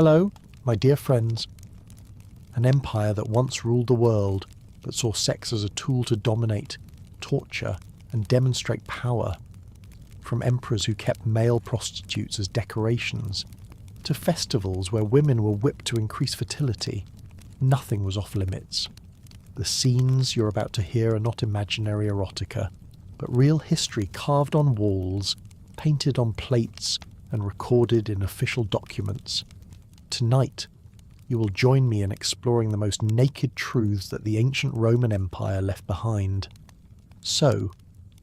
Hello, my dear friends. An empire that once ruled the world, but saw sex as a tool to dominate, torture, and demonstrate power. From emperors who kept male prostitutes as decorations, to festivals where women were whipped to increase fertility, nothing was off limits. The scenes you're about to hear are not imaginary erotica, but real history carved on walls, painted on plates, and recorded in official documents. Tonight, you will join me in exploring the most naked truths that the ancient Roman Empire left behind. So,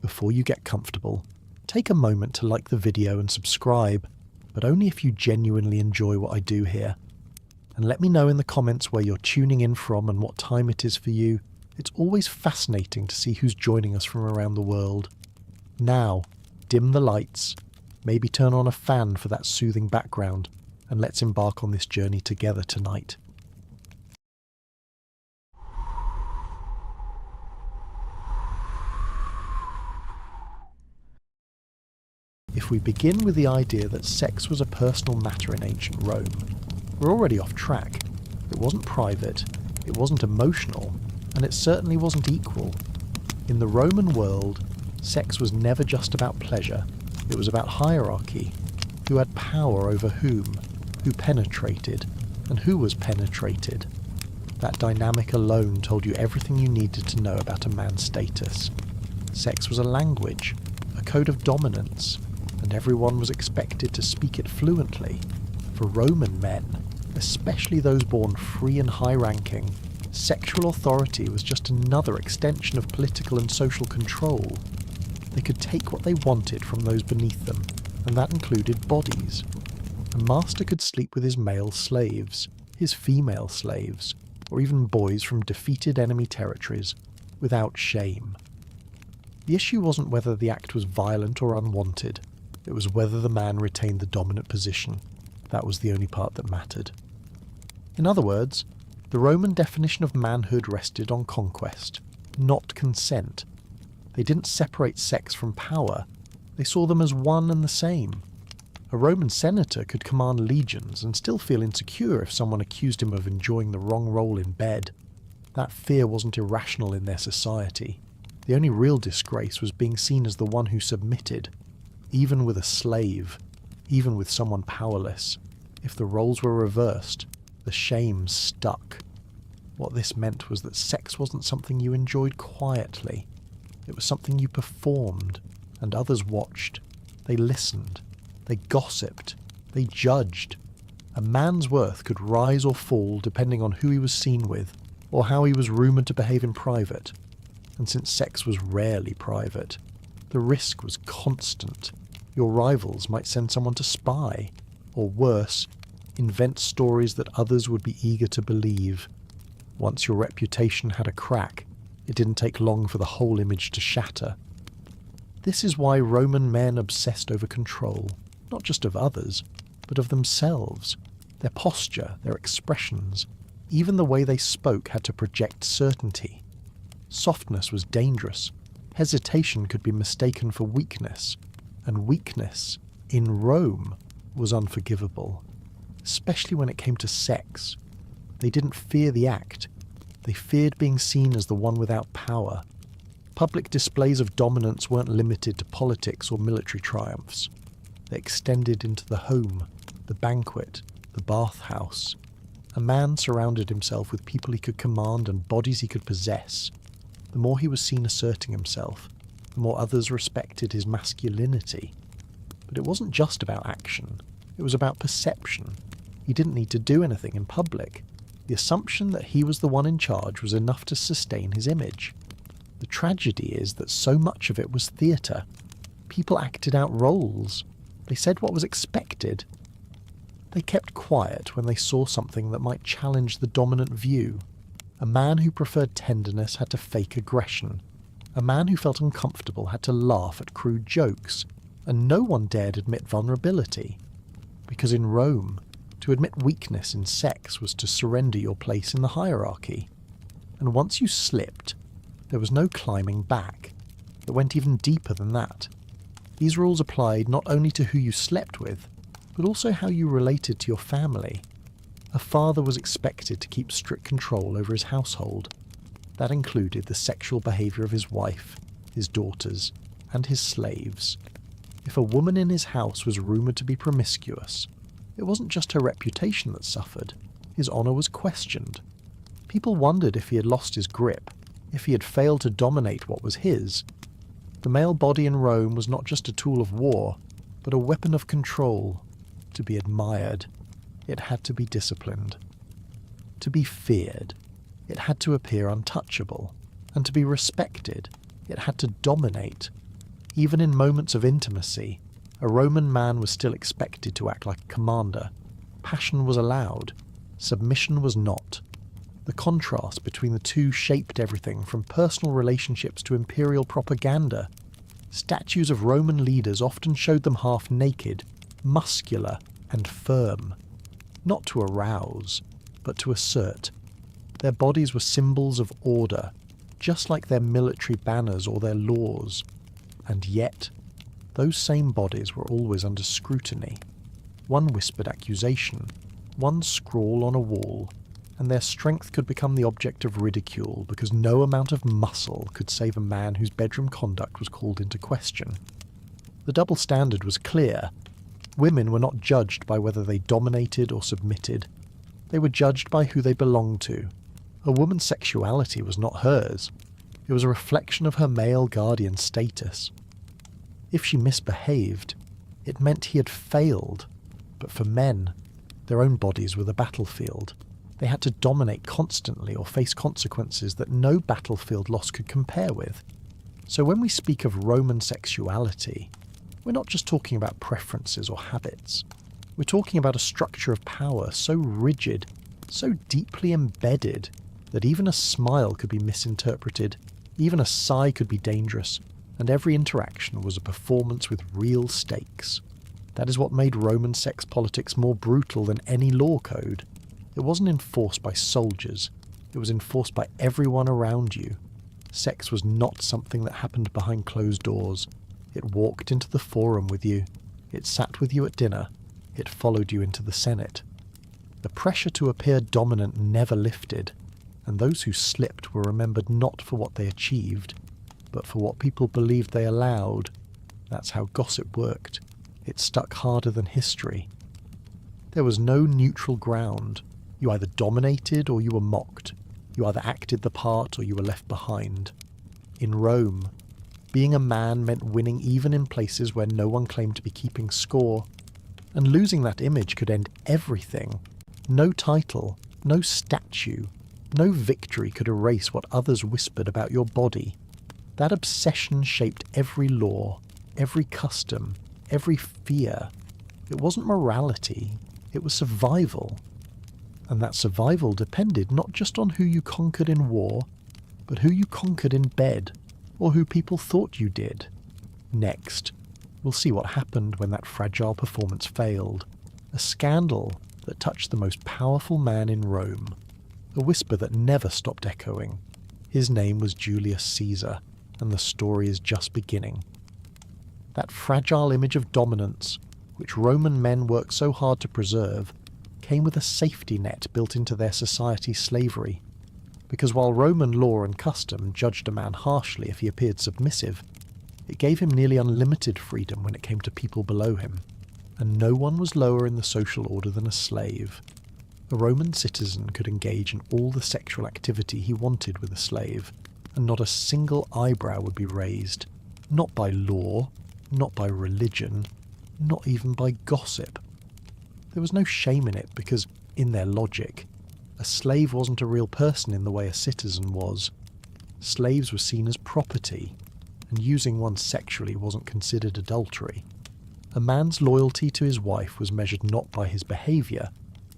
before you get comfortable, take a moment to like the video and subscribe, but only if you genuinely enjoy what I do here. And let me know in the comments where you're tuning in from and what time it is for you. It's always fascinating to see who's joining us from around the world. Now, dim the lights, maybe turn on a fan for that soothing background, and let's embark on this journey together tonight. If we begin with the idea that sex was a personal matter in ancient Rome, we're already off track. It wasn't private, it wasn't emotional, and it certainly wasn't equal. In the Roman world, sex was never just about pleasure. It was about hierarchy, who had power over whom, who penetrated, and who was penetrated. That dynamic alone told you everything you needed to know about a man's status. Sex was a language, a code of dominance, and everyone was expected to speak it fluently. For Roman men, especially those born free and high-ranking, sexual authority was just another extension of political and social control. They could take what they wanted from those beneath them, and that included bodies. A master could sleep with his male slaves, his female slaves, or even boys from defeated enemy territories, without shame. The issue wasn't whether the act was violent or unwanted, it was whether the man retained the dominant position. That was the only part that mattered. In other words, the Roman definition of manhood rested on conquest, not consent. They didn't separate sex from power, they saw them as one and the same. A Roman senator could command legions and still feel insecure if someone accused him of enjoying the wrong role in bed. That fear wasn't irrational in their society. The only real disgrace was being seen as the one who submitted, even with a slave, even with someone powerless. If the roles were reversed, the shame stuck. What this meant was that sex wasn't something you enjoyed quietly. It was something you performed, and others watched. They listened. They gossiped. They judged. A man's worth could rise or fall depending on who he was seen with, or how he was rumoured to behave in private. And since sex was rarely private, the risk was constant. Your rivals might send someone to spy, or worse, invent stories that others would be eager to believe. Once your reputation had a crack, it didn't take long for the whole image to shatter. This is why Roman men obsessed over control, not just of others, but of themselves. Their posture, their expressions, even the way they spoke had to project certainty. Softness was dangerous. Hesitation could be mistaken for weakness, and weakness, in Rome, was unforgivable, especially when it came to sex. They didn't fear the act. They feared being seen as the one without power. Public displays of dominance weren't limited to politics or military triumphs. They extended into the home, the banquet, the bathhouse. A man surrounded himself with people he could command and bodies he could possess. The more he was seen asserting himself, the more others respected his masculinity. But it wasn't just about action, it was about perception. He didn't need to do anything in public. The assumption that he was the one in charge was enough to sustain his image. The tragedy is that so much of it was theatre. People acted out roles. They said what was expected. They kept quiet when they saw something that might challenge the dominant view. A man who preferred tenderness had to fake aggression. A man who felt uncomfortable had to laugh at crude jokes. And no one dared admit vulnerability. Because in Rome, to admit weakness in sex was to surrender your place in the hierarchy. And once you slipped, there was no climbing back. It went even deeper than that. These rules applied not only to who you slept with, but also how you related to your family. A father was expected to keep strict control over his household. That included the sexual behaviour of his wife, his daughters, and his slaves. If a woman in his house was rumoured to be promiscuous, it wasn't just her reputation that suffered, his honour was questioned. People wondered if he had lost his grip, if he had failed to dominate what was his. The male body in Rome was not just a tool of war, but a weapon of control. To be admired, it had to be disciplined. To be feared, it had to appear untouchable. And to be respected, it had to dominate. Even in moments of intimacy, a Roman man was still expected to act like a commander. Passion was allowed, submission was not. The contrast between the two shaped everything from personal relationships to imperial propaganda. Statues of Roman leaders often showed them half naked, muscular, and firm. Not to arouse, but to assert. Their bodies were symbols of order, just like their military banners or their laws. And yet, those same bodies were always under scrutiny. One whispered accusation, one scrawl on a wall, and their strength could become the object of ridicule because no amount of muscle could save a man whose bedroom conduct was called into question. The double standard was clear. Women were not judged by whether they dominated or submitted. They were judged by who they belonged to. A woman's sexuality was not hers. It was a reflection of her male guardian status. If she misbehaved, it meant he had failed. But for men, their own bodies were the battlefield. They had to dominate constantly or face consequences that no battlefield loss could compare with. So when we speak of Roman sexuality, we're not just talking about preferences or habits. We're talking about a structure of power so rigid, so deeply embedded, that even a smile could be misinterpreted, even a sigh could be dangerous, and every interaction was a performance with real stakes. That is what made Roman sex politics more brutal than any law code. It wasn't enforced by soldiers, it was enforced by everyone around you. Sex was not something that happened behind closed doors. It walked into the forum with you, it sat with you at dinner, it followed you into the Senate. The pressure to appear dominant never lifted, and those who slipped were remembered not for what they achieved, but for what people believed they allowed. That's how gossip worked. It stuck harder than history. There was no neutral ground. You either dominated or you were mocked. You either acted the part or you were left behind. In Rome, being a man meant winning even in places where no one claimed to be keeping score. And losing that image could end everything. No title, no statue, no victory could erase what others whispered about your body. That obsession shaped every law, every custom, every fear. It wasn't morality, it was survival. And that survival depended not just on who you conquered in war, but who you conquered in bed, or who people thought you did. Next, we'll see what happened when that fragile performance failed. A scandal that touched the most powerful man in Rome. A whisper that never stopped echoing. His name was Julius Caesar, and the story is just beginning. That fragile image of dominance, which Roman men worked so hard to preserve, came with a safety net built into their society's slavery. Because while Roman law and custom judged a man harshly if he appeared submissive, it gave him nearly unlimited freedom when it came to people below him. And no one was lower in the social order than a slave. A Roman citizen could engage in all the sexual activity he wanted with a slave, and not a single eyebrow would be raised. Not by law, not by religion, not even by gossip. There was no shame in it because, in their logic, a slave wasn't a real person in the way a citizen was. Slaves were seen as property, and using one sexually wasn't considered adultery. A man's loyalty to his wife was measured not by his behaviour,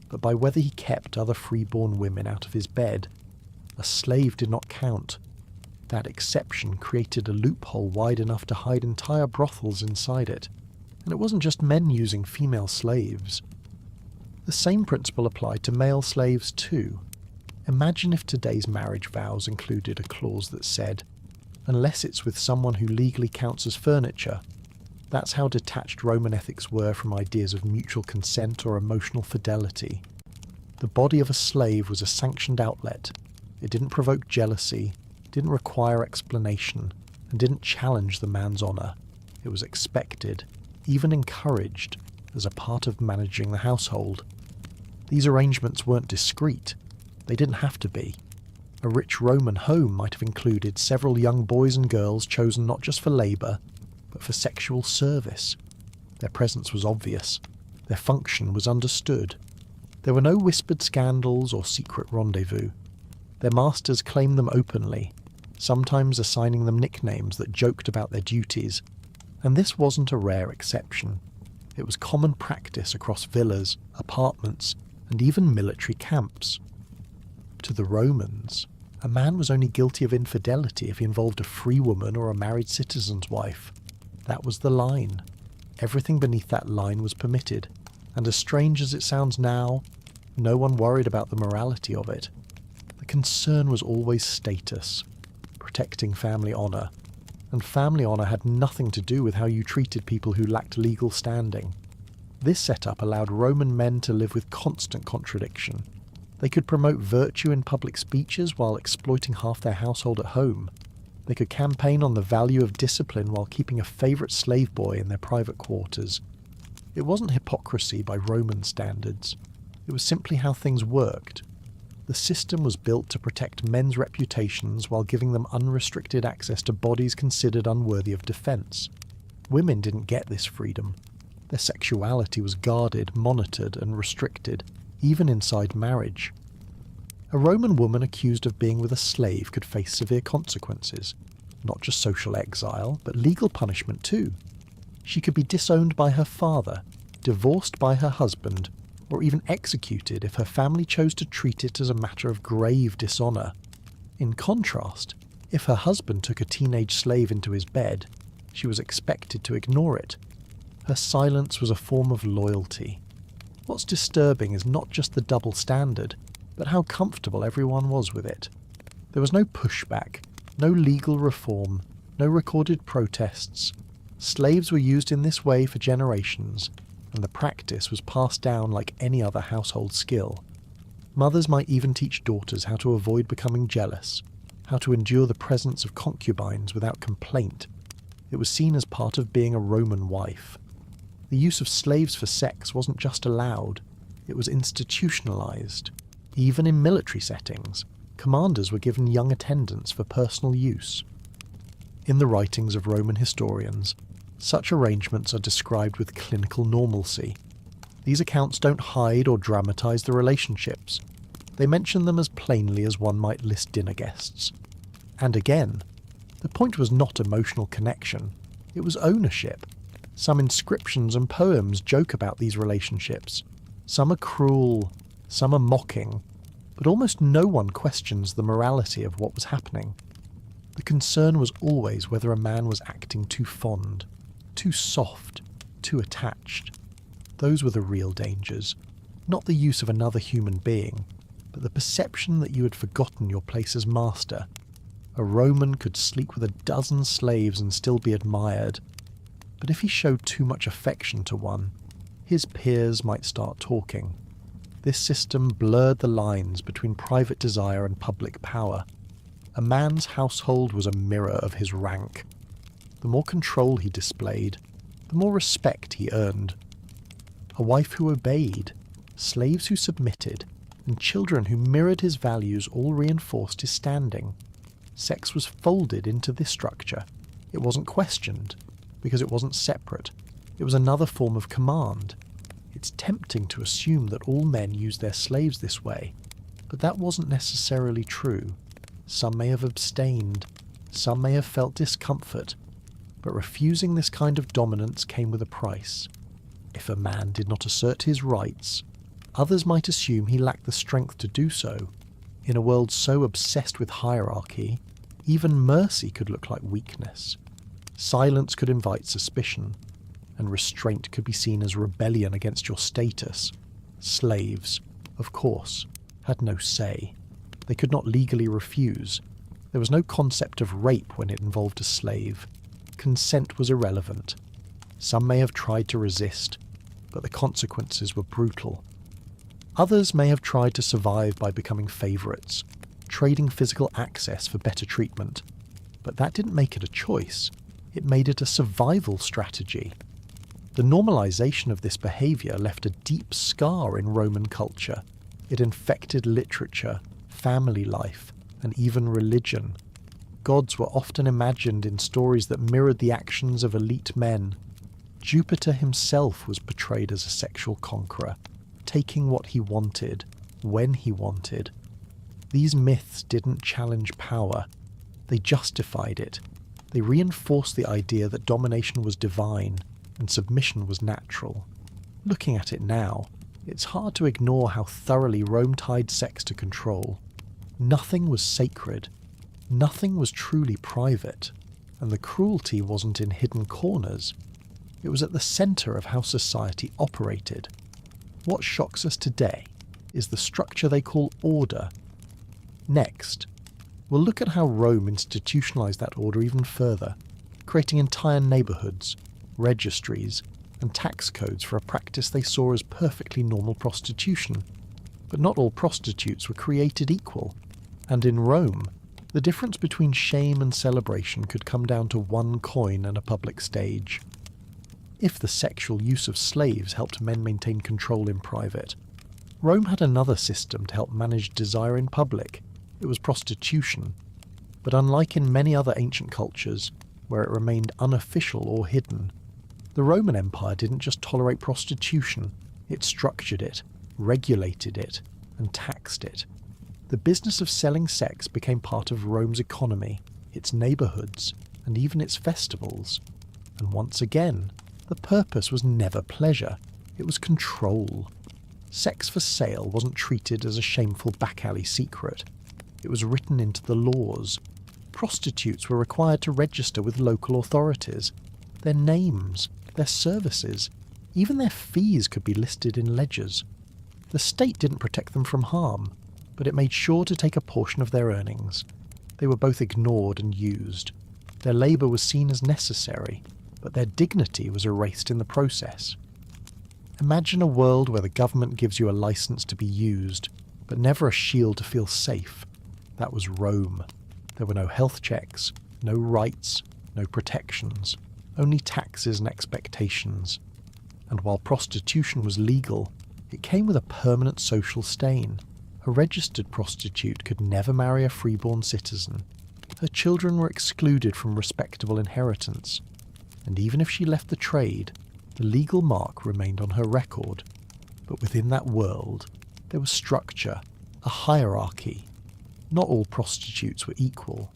but by whether he kept other freeborn women out of his bed. A slave did not count. That exception created a loophole wide enough to hide entire brothels inside it. And it wasn't just men using female slaves. The same principle applied to male slaves too. Imagine if today's marriage vows included a clause that said, unless it's with someone who legally counts as furniture. That's how detached Roman ethics were from ideas of mutual consent or emotional fidelity. The body of a slave was a sanctioned outlet. It didn't provoke jealousy, didn't require explanation, and didn't challenge the man's honour. It was expected, even encouraged, as a part of managing the household. These arrangements weren't discreet. They didn't have to be. A rich Roman home might have included several young boys and girls chosen not just for labour, but for sexual service. Their presence was obvious. Their function was understood. There were no whispered scandals or secret rendezvous. Their masters claimed them openly, sometimes assigning them nicknames that joked about their duties. And this wasn't a rare exception. It was common practice across villas, apartments, and even military camps. To the Romans, a man was only guilty of infidelity if he involved a free woman or a married citizen's wife. That was the line. Everything beneath that line was permitted, and as strange as it sounds now, no one worried about the morality of it. The concern was always status, protecting family honour, and family honour had nothing to do with how you treated people who lacked legal standing. This setup allowed Roman men to live with constant contradiction. They could promote virtue in public speeches while exploiting half their household at home. They could campaign on the value of discipline while keeping a favourite slave boy in their private quarters. It wasn't hypocrisy by Roman standards. It was simply how things worked. The system was built to protect men's reputations while giving them unrestricted access to bodies considered unworthy of defence. Women didn't get this freedom. Their sexuality was guarded, monitored, and restricted, even inside marriage. A Roman woman accused of being with a slave could face severe consequences, not just social exile, but legal punishment too. She could be disowned by her father, divorced by her husband, or even executed if her family chose to treat it as a matter of grave dishonour. In contrast, if her husband took a teenage slave into his bed, she was expected to ignore it. Her silence was a form of loyalty. What's disturbing is not just the double standard, but how comfortable everyone was with it. There was no pushback, no legal reform, no recorded protests. Slaves were used in this way for generations, and the practice was passed down like any other household skill. Mothers might even teach daughters how to avoid becoming jealous, how to endure the presence of concubines without complaint. It was seen as part of being a Roman wife. The use of slaves for sex wasn't just allowed, it was institutionalized. Even in military settings, commanders were given young attendants for personal use. In the writings of Roman historians, such arrangements are described with clinical normalcy. These accounts don't hide or dramatize the relationships. They mention them as plainly as one might list dinner guests. And again, the point was not emotional connection, it was ownership. Some inscriptions and poems joke about these relationships. Some are cruel, some are mocking, but almost no one questions the morality of what was happening. The concern was always whether a man was acting too fond, too soft, too attached. Those were the real dangers, not the use of another human being, but the perception that you had forgotten your place as master. A Roman could sleep with a dozen slaves and still be admired, but if he showed too much affection to one, his peers might start talking. This system blurred the lines between private desire and public power. A man's household was a mirror of his rank. The more control he displayed, the more respect he earned. A wife who obeyed, slaves who submitted, and children who mirrored his values all reinforced his standing. Sex was folded into this structure. It wasn't questioned, because it wasn't separate. It was another form of command. It's tempting to assume that all men used their slaves this way, but that wasn't necessarily true. Some may have abstained, some may have felt discomfort, but refusing this kind of dominance came with a price. If a man did not assert his rights, others might assume he lacked the strength to do so. In a world so obsessed with hierarchy, even mercy could look like weakness. Silence could invite suspicion, and restraint could be seen as rebellion against your status. Slaves, of course, had no say. They could not legally refuse. There was no concept of rape when it involved a slave. Consent was irrelevant. Some may have tried to resist, but the consequences were brutal. Others may have tried to survive by becoming favourites, trading physical access for better treatment, but that didn't make it a choice, it made it a survival strategy. The normalisation of this behaviour left a deep scar in Roman culture. It infected literature, family life, and even religion. Gods were often imagined in stories that mirrored the actions of elite men. Jupiter himself was portrayed as a sexual conqueror, taking what he wanted, when he wanted. These myths didn't challenge power, they justified it. They reinforced the idea that domination was divine and submission was natural. Looking at it now, it's hard to ignore how thoroughly Rome tied sex to control. Nothing was sacred, nothing was truly private, and the cruelty wasn't in hidden corners. It was at the centre of how society operated. What shocks us today is the structure they call order. Next, we'll look at how Rome institutionalised that order even further, creating entire neighbourhoods, registries, and tax codes for a practice they saw as perfectly normal prostitution. But not all prostitutes were created equal, and in Rome, the difference between shame and celebration could come down to one coin and a public stage. If the sexual use of slaves helped men maintain control in private, Rome had another system to help manage desire in public. It was prostitution. But unlike in many other ancient cultures, where it remained unofficial or hidden, the Roman Empire didn't just tolerate prostitution, it structured it, regulated it, and taxed it. The business of selling sex became part of Rome's economy, its neighbourhoods, and even its festivals. And once again, the purpose was never pleasure, it was control. Sex for sale wasn't treated as a shameful back-alley secret. It was written into the laws. Prostitutes were required to register with local authorities. Their names, their services, even their fees could be listed in ledgers. The state didn't protect them from harm, but it made sure to take a portion of their earnings. They were both ignored and used. Their labour was seen as necessary, but their dignity was erased in the process. Imagine a world where the government gives you a license to be used, but never a shield to feel safe. That was Rome. There were no health checks, no rights, no protections, only taxes and expectations. And while prostitution was legal, it came with a permanent social stain. A registered prostitute could never marry a freeborn citizen. Her children were excluded from respectable inheritance. And even if she left the trade, the legal mark remained on her record. But within that world, there was structure, a hierarchy. Not all prostitutes were equal.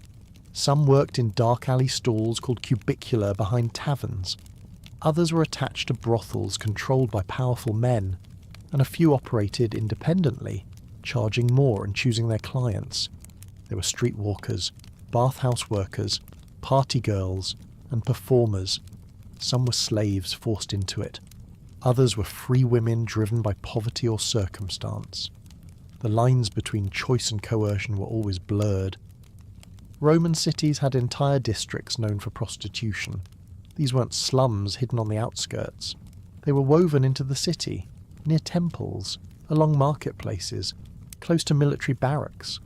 Some worked in dark alley stalls called cubicular behind taverns. Others were attached to brothels controlled by powerful men, and a few operated independently, charging more and choosing their clients. There were streetwalkers, bathhouse workers, party girls, and performers. Some were slaves forced into it. Others were free women driven by poverty or circumstance. The lines between choice and coercion were always blurred. Roman cities had entire districts known for prostitution. These weren't slums hidden on the outskirts. They were woven into the city, near temples, along marketplaces, close to military barracks.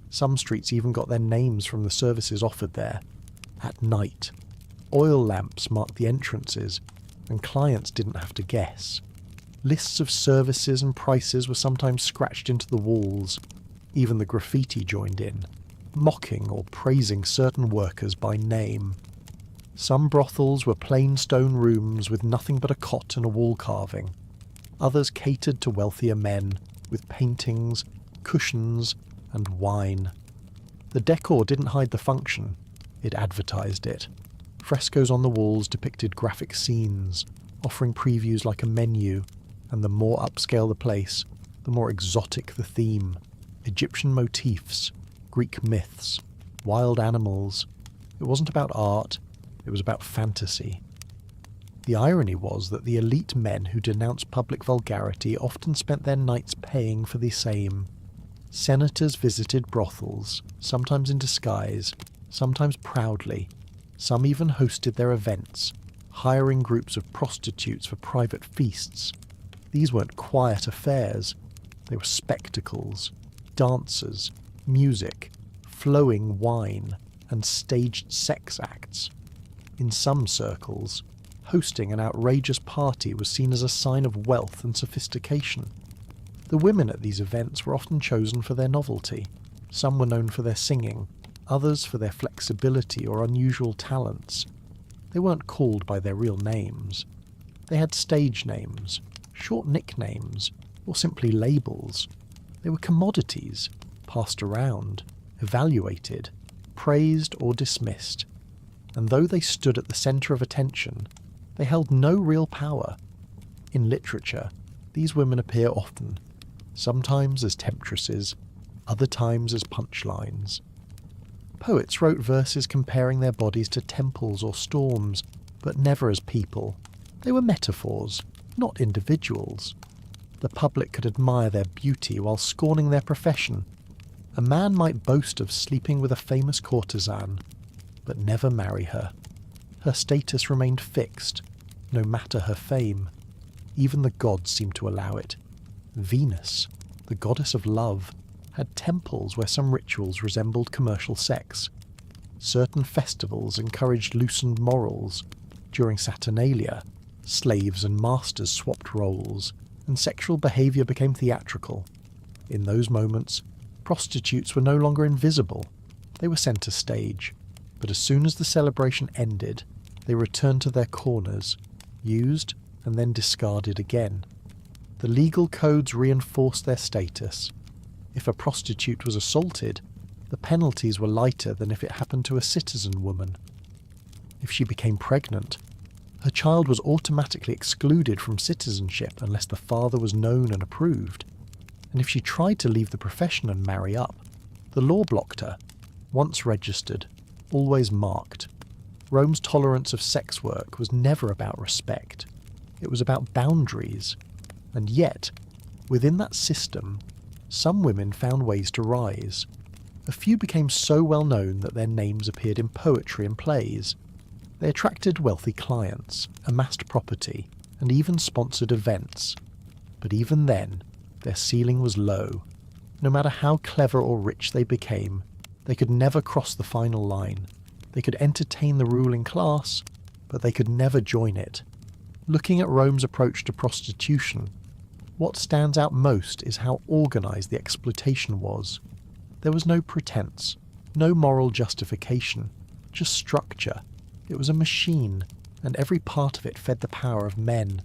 Some streets even got their names from the services offered there. At night, oil lamps marked the entrances, and clients didn't have to guess. Lists of services and prices were sometimes scratched into the walls. Even the graffiti joined in, mocking or praising certain workers by name. Some brothels were plain stone rooms with nothing but a cot and a wall carving. Others catered to wealthier men, with paintings, cushions, and wine. The decor didn't hide the function, it advertised it. Frescoes on the walls depicted graphic scenes, offering previews like a menu, and the more upscale the place, the more exotic the theme. Egyptian motifs, Greek myths, wild animals. It wasn't about art, it was about fantasy. The irony was that the elite men who denounced public vulgarity often spent their nights paying for the same. Senators visited brothels, sometimes in disguise, sometimes proudly. Some even hosted their events, hiring groups of prostitutes for private feasts. These weren't quiet affairs. They were spectacles, dancers, music, flowing wine, and staged sex acts. In some circles, hosting an outrageous party was seen as a sign of wealth and sophistication. The women at these events were often chosen for their novelty. Some were known for their singing, others for their flexibility or unusual talents. They weren't called by their real names. They had stage names, short nicknames, or simply labels. They were commodities, passed around, evaluated, praised or dismissed. And though they stood at the centre of attention, they held no real power. In literature, these women appear often, sometimes as temptresses, other times as punchlines. Poets wrote verses comparing their bodies to temples or storms, but never as people. They were metaphors, not individuals. The public could admire their beauty while scorning their profession. A man might boast of sleeping with a famous courtesan, but never marry her. Her status remained fixed, no matter her fame. Even the gods seemed to allow it. Venus, the goddess of love, had temples where some rituals resembled commercial sex. Certain festivals encouraged loosened morals. During Saturnalia, slaves and masters swapped roles, and sexual behaviour became theatrical. In those moments, prostitutes were no longer invisible. They were centre stage. But as soon as the celebration ended, they returned to their corners, used and then discarded again. The legal codes reinforced their status. If a prostitute was assaulted, the penalties were lighter than if it happened to a citizen woman. If she became pregnant, her child was automatically excluded from citizenship unless the father was known and approved. And if she tried to leave the profession and marry up, the law blocked her. Once registered, always marked. Rome's tolerance of sex work was never about respect. It was about boundaries. And yet, within that system, some women found ways to rise. A few became so well known that their names appeared in poetry and plays. They attracted wealthy clients, amassed property, and even sponsored events. But even then, their ceiling was low. No matter how clever or rich they became, they could never cross the final line. They could entertain the ruling class, but they could never join it. Looking at Rome's approach to prostitution, what stands out most is how organised the exploitation was. There was no pretense, no moral justification, just structure. It was a machine, and every part of it fed the power of men.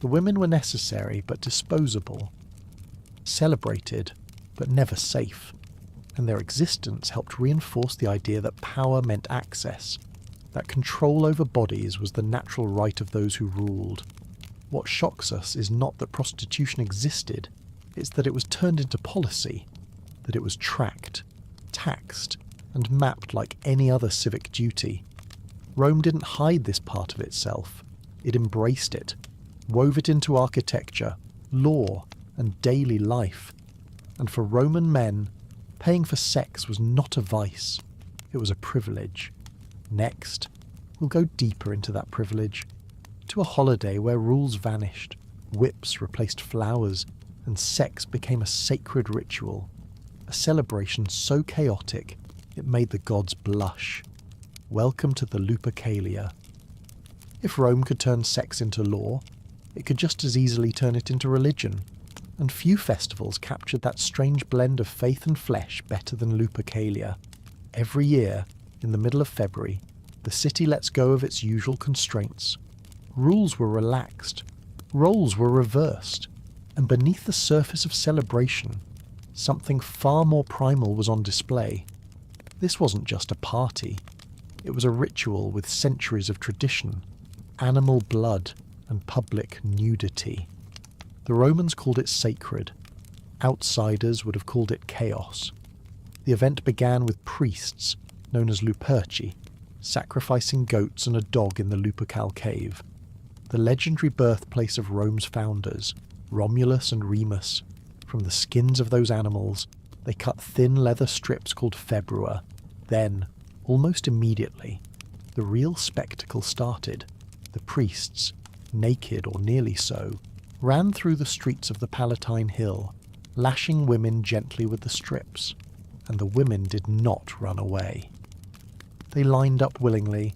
The women were necessary but disposable, celebrated but never safe, and their existence helped reinforce the idea that power meant access, that control over bodies was the natural right of those who ruled. What shocks us is not that prostitution existed, it's that it was turned into policy, that it was tracked, taxed, and mapped like any other civic duty. Rome didn't hide this part of itself. It embraced it, wove it into architecture, law, and daily life. And for Roman men, paying for sex was not a vice, it was a privilege. Next, we'll go deeper into that privilege, to a holiday where rules vanished, whips replaced flowers, and sex became a sacred ritual, a celebration so chaotic it made the gods blush. Welcome to the Lupercalia. If Rome could turn sex into law, it could just as easily turn it into religion, and few festivals captured that strange blend of faith and flesh better than Lupercalia. Every year, in the middle of February, the city lets go of its usual constraints. Rules were relaxed, roles were reversed, and beneath the surface of celebration, something far more primal was on display. This wasn't just a party. It was a ritual with centuries of tradition, animal blood, and public nudity. The Romans called it sacred. Outsiders would have called it chaos. The event began with priests, known as Luperci, sacrificing goats and a dog in the Lupercal cave, the legendary birthplace of Rome's founders, Romulus and Remus. From the skins of those animals, they cut thin leather strips called februa. Then, almost immediately, the real spectacle started. The priests, naked or nearly so, ran through the streets of the Palatine Hill, lashing women gently with the strips, and the women did not run away. They lined up willingly,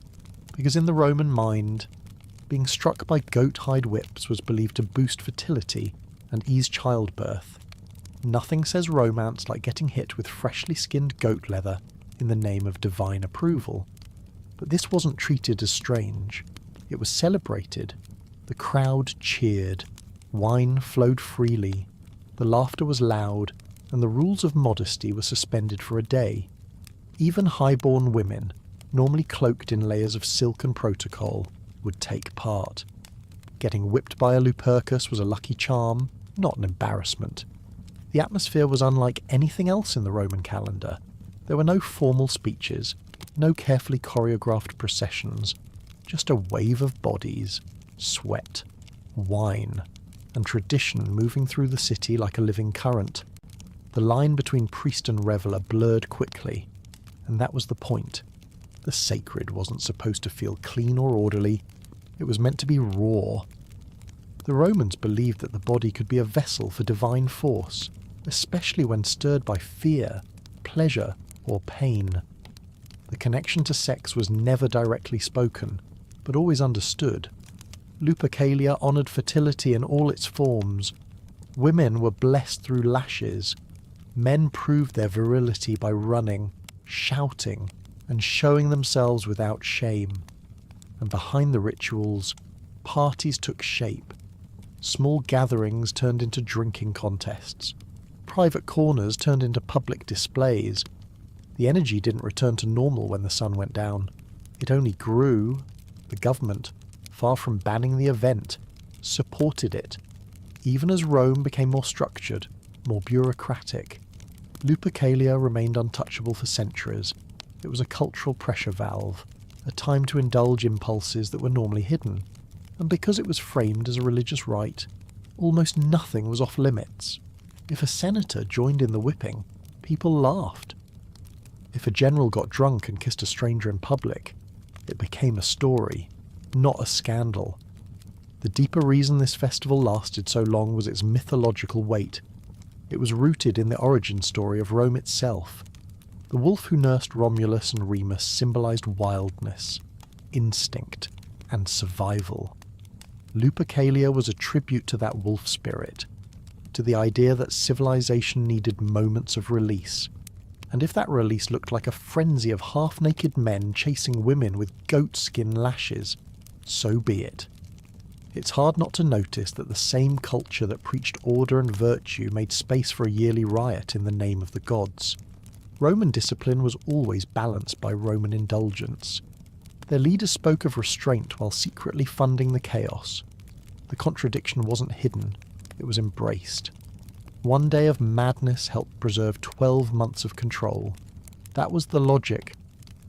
because in the Roman mind, being struck by goat-hide whips was believed to boost fertility and ease childbirth. Nothing says romance like getting hit with freshly skinned goat leather in the name of divine approval. But this wasn't treated as strange. It was celebrated. The crowd cheered. Wine flowed freely. The laughter was loud, and the rules of modesty were suspended for a day. Even high-born women, normally cloaked in layers of silk and protocol, would take part. Getting whipped by a Lupercus was a lucky charm, not an embarrassment. The atmosphere was unlike anything else in the Roman calendar. There were no formal speeches, no carefully choreographed processions, just a wave of bodies, sweat, wine, and tradition moving through the city like a living current. The line between priest and reveller blurred quickly, and that was the point. The sacred wasn't supposed to feel clean or orderly. It was meant to be raw. The Romans believed that the body could be a vessel for divine force, especially when stirred by fear, pleasure, or pain. The connection to sex was never directly spoken, but always understood. Lupercalia honoured fertility in all its forms. Women were blessed through lashes. Men proved their virility by running, shouting, and showing themselves without shame. And behind the rituals, parties took shape. Small gatherings turned into drinking contests. Private corners turned into public displays. The energy didn't return to normal when the sun went down. It only grew. The government, far from banning the event, supported it. Even as Rome became more structured, more bureaucratic, Lupercalia remained untouchable for centuries. It was a cultural pressure valve, a time to indulge impulses that were normally hidden. And because it was framed as a religious rite, almost nothing was off limits. If a senator joined in the whipping, people laughed. If a general got drunk and kissed a stranger in public, it became a story, not a scandal. The deeper reason this festival lasted so long was its mythological weight. It was rooted in the origin story of Rome itself. The wolf who nursed Romulus and Remus symbolized wildness, instinct, and survival. Lupercalia was a tribute to that wolf spirit, to the idea that civilization needed moments of release. And if that release looked like a frenzy of half-naked men chasing women with goatskin lashes, so be it. It's hard not to notice that the same culture that preached order and virtue made space for a yearly riot in the name of the gods. Roman discipline was always balanced by Roman indulgence. Their leaders spoke of restraint while secretly funding the chaos. The contradiction wasn't hidden, it was embraced. One day of madness helped preserve 12 months of control. That was the logic.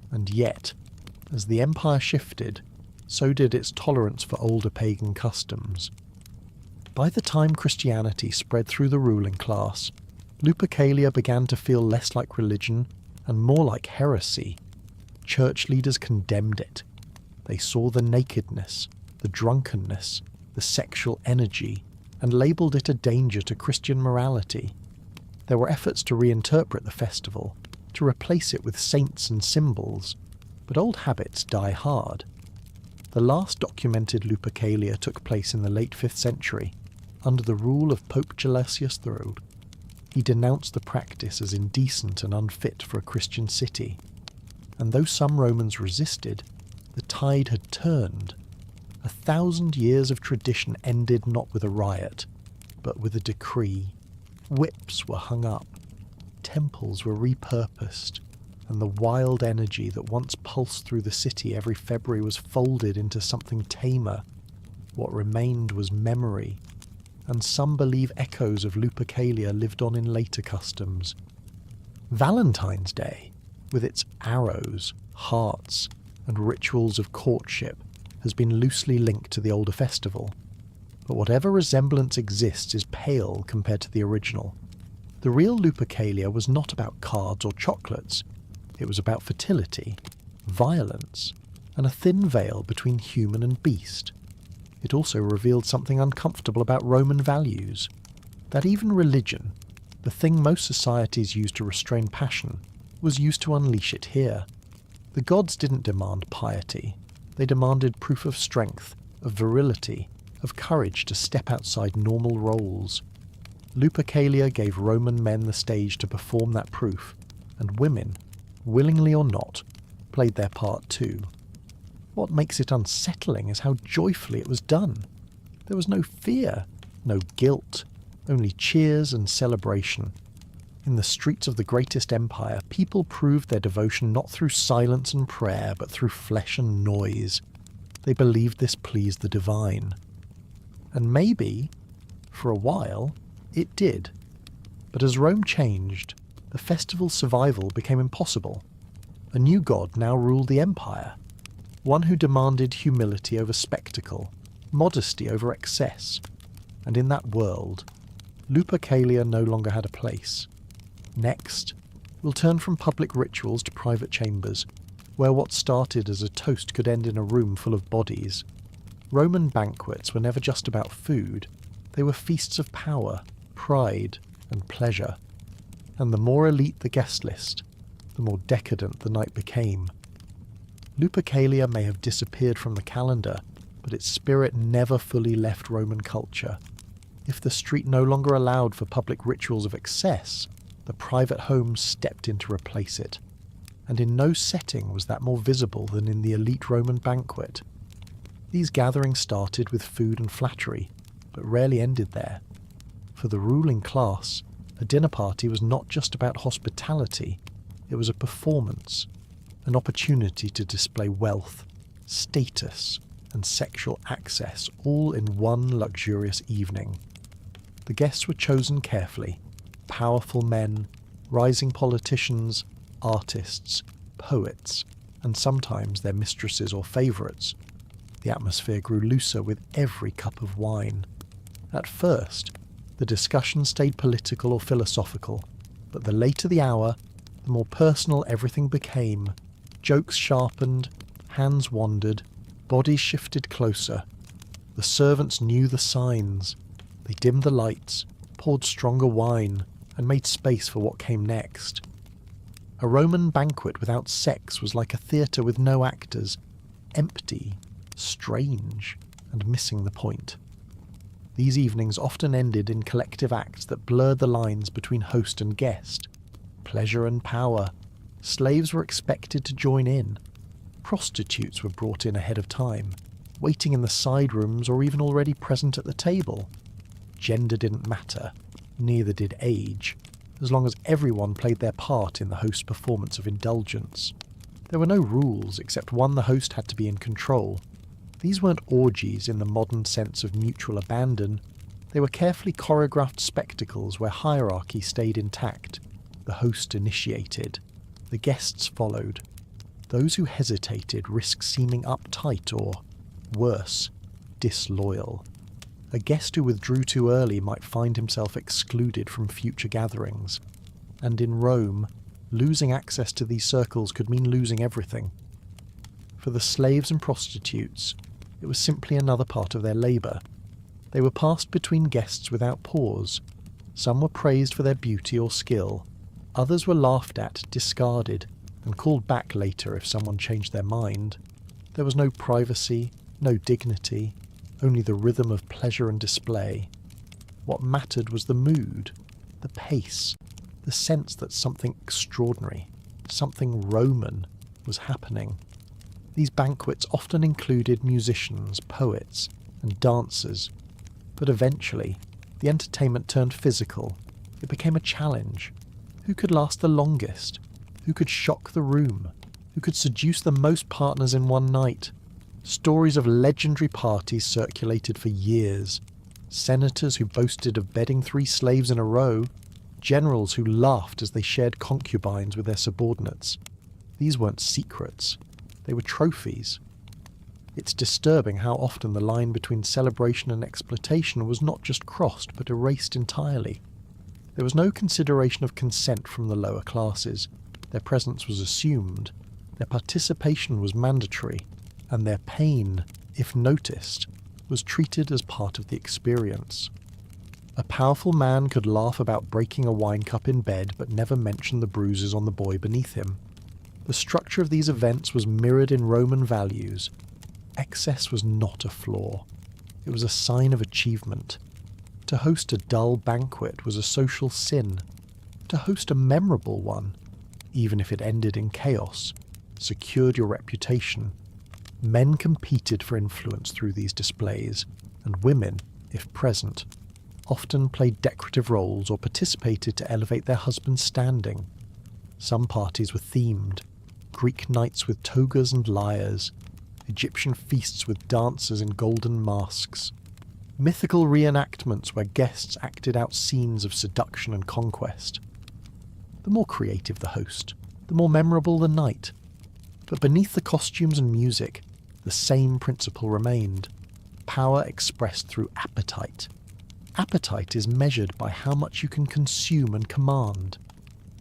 And yet, as the empire shifted, so did its tolerance for older pagan customs. By the time Christianity spread through the ruling class, Lupercalia began to feel less like religion and more like heresy. Church leaders condemned it. They saw the nakedness, the drunkenness, the sexual energy, and labelled it a danger to Christian morality. There were efforts to reinterpret the festival, to replace it with saints and symbols, but old habits die hard. The last documented Lupercalia took place in the late 5th century, under the rule of Pope Gelasius III. He denounced the practice as indecent and unfit for a Christian city. And though some Romans resisted, the tide had turned. 1,000 years of tradition ended not with a riot, but with a decree. Whips were hung up, temples were repurposed, and the wild energy that once pulsed through the city every February was folded into something tamer. What remained was memory, and some believe echoes of Lupercalia lived on in later customs. Valentine's Day, with its arrows, hearts, and rituals of courtship, has been loosely linked to the older festival. But whatever resemblance exists is pale compared to the original. The real Lupercalia was not about cards or chocolates. It was about fertility, violence, and a thin veil between human and beast. It also revealed something uncomfortable about Roman values, that even religion, The thing most societies used to restrain passion was used to unleash it here. The gods didn't demand piety. They demanded proof of strength, of virility, of courage to step outside normal roles. Lupercalia gave Roman men the stage to perform that proof, and women, willingly or not, played their part too. What makes it unsettling is how joyfully it was done. There was no fear, no guilt, only cheers and celebration. In the streets of the greatest empire, people proved their devotion not through silence and prayer, but through flesh and noise. They believed this pleased the divine. And maybe, for a while, it did. But as Rome changed, the festival's survival became impossible. A new god now ruled the empire, one who demanded humility over spectacle, modesty over excess, and in that world, Lupercalia no longer had a place. Next, we'll turn from public rituals to private chambers, where what started as a toast could end in a room full of bodies. Roman banquets were never just about food, they were feasts of power, pride, and pleasure. And the more elite the guest list, the more decadent the night became. Lupercalia may have disappeared from the calendar, but its spirit never fully left Roman culture. If the street no longer allowed for public rituals of excess, the private home stepped in to replace it. And in no setting was that more visible than in the elite Roman banquet. These gatherings started with food and flattery, but rarely ended there. For the ruling class, a dinner party was not just about hospitality, it was a performance, an opportunity to display wealth, status, and sexual access all in one luxurious evening. The guests were chosen carefully, powerful men, rising politicians, artists, poets, and sometimes their mistresses or favourites. The atmosphere grew looser with every cup of wine. At first, the discussion stayed political or philosophical, but the later the hour, the more personal everything became. Jokes sharpened, hands wandered, bodies shifted closer. The servants knew the signs. They dimmed the lights, poured stronger wine, and made space for what came next. A Roman banquet without sex was like a theatre with no actors, empty, strange, and missing the point. These evenings often ended in collective acts that blurred the lines between host and guest. Pleasure and power. Slaves were expected to join in. Prostitutes were brought in ahead of time, waiting in the side rooms or even already present at the table. Gender didn't matter, neither did age, as long as everyone played their part in the host's performance of indulgence. There were no rules except one the host had to be in control. These weren't orgies in the modern sense of mutual abandon. They were carefully choreographed spectacles where hierarchy stayed intact. The host initiated. The guests followed. Those who hesitated risked seeming uptight or, worse, disloyal. A guest who withdrew too early might find himself excluded from future gatherings. And in Rome, losing access to these circles could mean losing everything. For the slaves and prostitutes, it was simply another part of their labour. They were passed between guests without pause. Some were praised for their beauty or skill. Others were laughed at, discarded, and called back later if someone changed their mind. There was no privacy, no dignity, only the rhythm of pleasure and display. What mattered was the mood, the pace, the sense that something extraordinary, something Roman, was happening. These banquets often included musicians, poets, and dancers, but eventually the entertainment turned physical. It became a challenge. Who could last the longest? Who could shock the room? Who could seduce the most partners in one night? Stories of legendary parties circulated for years. Senators who boasted of bedding 3 slaves in a row. Generals who laughed as they shared concubines with their subordinates. These weren't secrets. They were trophies. It's disturbing how often the line between celebration and exploitation was not just crossed but erased entirely. There was no consideration of consent from the lower classes. Their presence was assumed, their participation was mandatory, and their pain, if noticed, was treated as part of the experience. A powerful man could laugh about breaking a wine cup in bed but never mention the bruises on the boy beneath him. The structure of these events was mirrored in Roman values. Excess was not a flaw. It was a sign of achievement. To host a dull banquet was a social sin. To host a memorable one, even if it ended in chaos, secured your reputation. Men competed for influence through these displays, and women, if present, often played decorative roles or participated to elevate their husband's standing. Some parties were themed: Greek nights with togas and lyres, Egyptian feasts with dancers in golden masks, mythical reenactments where guests acted out scenes of seduction and conquest. The more creative the host, the more memorable the night. But beneath the costumes and music, the same principle remained: power expressed through appetite. Appetite is measured by how much you can consume and command.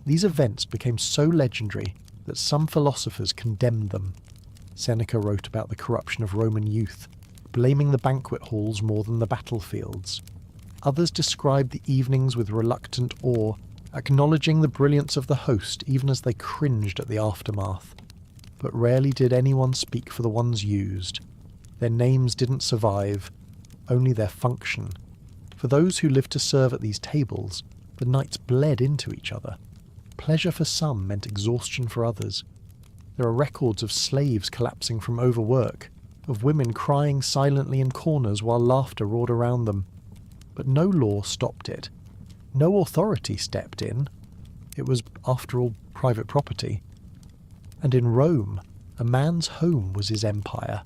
These events became so legendary that some philosophers condemned them. Seneca wrote about the corruption of Roman youth, blaming the banquet halls more than the battlefields. Others described the evenings with reluctant awe, acknowledging the brilliance of the host even as they cringed at the aftermath. But rarely did anyone speak for the ones used. Their names didn't survive, only their function. For those who lived to serve at these tables, the nights bled into each other. Pleasure for some meant exhaustion for others. There are records of slaves collapsing from overwork, of women crying silently in corners while laughter roared around them. But no law stopped it. No authority stepped in. It was, after all, private property. And in Rome, a man's home was his empire.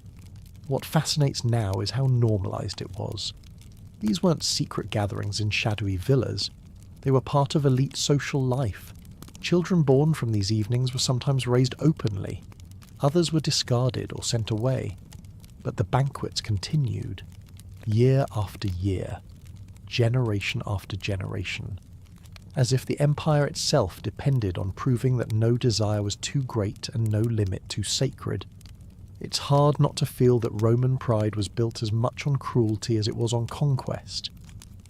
What fascinates now is how normalised it was. These weren't secret gatherings in shadowy villas. They were part of elite social life. Children born from these evenings were sometimes raised openly. Others were discarded or sent away. But the banquets continued, year after year, generation after generation, as if the empire itself depended on proving that no desire was too great and no limit too sacred. It's hard not to feel that Roman pride was built as much on cruelty as it was on conquest.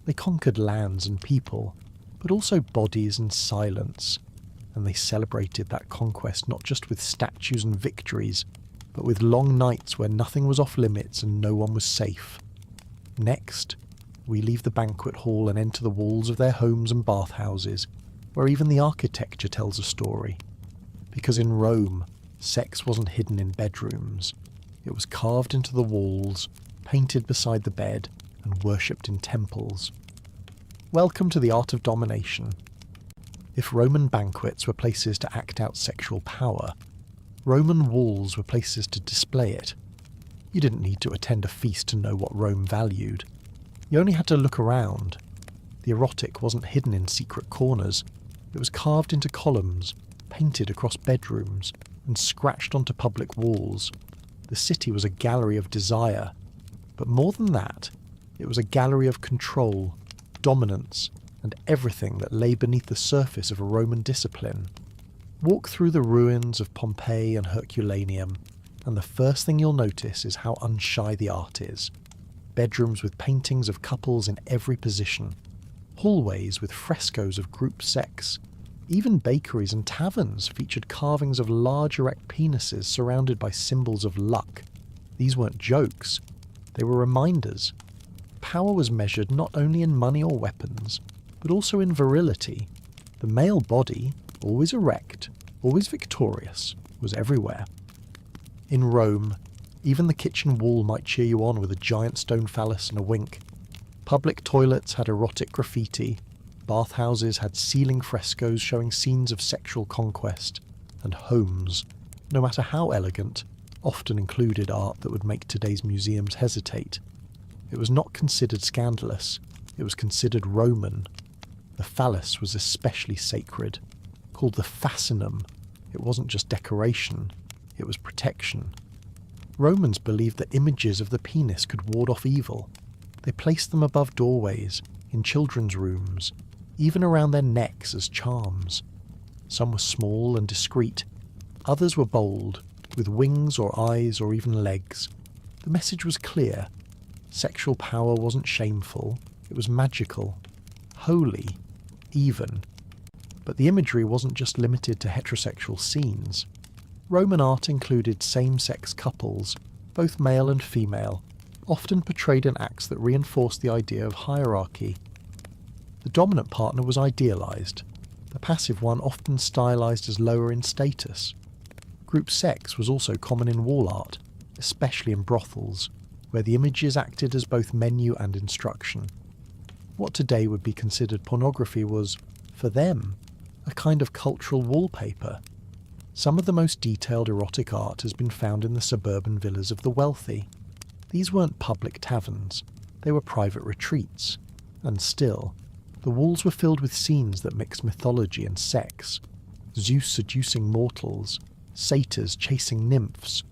They conquered lands and people, but also bodies and silence, and they celebrated that conquest not just with statues and victories, but with long nights where nothing was off limits and no one was safe. Next, we leave the banquet hall and enter the walls of their homes and bathhouses, where even the architecture tells a story. Because in Rome, sex wasn't hidden in bedrooms. It was carved into the walls, painted beside the bed, and worshipped in temples. Welcome to the art of domination. If Roman banquets were places to act out sexual power, Roman walls were places to display it. You didn't need to attend a feast to know what Rome valued. You only had to look around. The erotic wasn't hidden in secret corners. It was carved into columns, painted across bedrooms, and scratched onto public walls. The city was a gallery of desire. But more than that, it was a gallery of control, dominance, and everything that lay beneath the surface of a Roman discipline. Walk through the ruins of Pompeii and Herculaneum, and the first thing you'll notice is how unshy the art is. Bedrooms with paintings of couples in every position. Hallways with frescoes of group sex. Even bakeries and taverns featured carvings of large erect penises surrounded by symbols of luck. These weren't jokes. They were reminders. Power was measured not only in money or weapons, but also in virility. The male body, always erect, always victorious, was everywhere. In Rome, even the kitchen wall might cheer you on with a giant stone phallus and a wink. Public toilets had erotic graffiti, bathhouses had ceiling frescoes showing scenes of sexual conquest, and homes, no matter how elegant, often included art that would make today's museums hesitate. It was not considered scandalous, it was considered Roman. The phallus was especially sacred. Called the fascinum, it wasn't just decoration, it was protection. Romans believed that images of the penis could ward off evil. They placed them above doorways, in children's rooms, even around their necks as charms. Some were small and discreet, others were bold, with wings or eyes or even legs. The message was clear. Sexual power wasn't shameful, it was magical. holy, even. But the imagery wasn't just limited to heterosexual scenes. Roman art included same-sex couples, both male and female, often portrayed in acts that reinforced the idea of hierarchy. The dominant partner was idealized, the passive one often stylized as lower in status. Group sex was also common in wall art, especially in brothels, where the images acted as both menu and instruction. What today would be considered pornography was, for them, a kind of cultural wallpaper. Some of the most detailed erotic art has been found in the suburban villas of the wealthy. These weren't public taverns, they were private retreats, and still, the walls were filled with scenes that mixed mythology and sex. Zeus seducing mortals, satyrs chasing nymphs,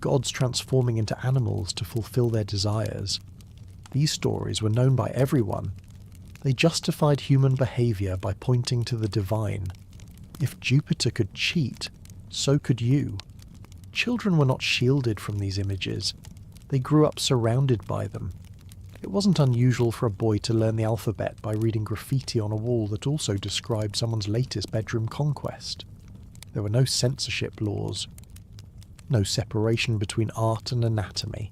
gods transforming into animals to fulfill their desires. These stories were known by everyone. They justified human behaviour by pointing to the divine. If Jupiter could cheat, so could you. Children were not shielded from these images. They grew up surrounded by them. It wasn't unusual for a boy to learn the alphabet by reading graffiti on a wall that also described someone's latest bedroom conquest. There were no censorship laws, no separation between art and anatomy,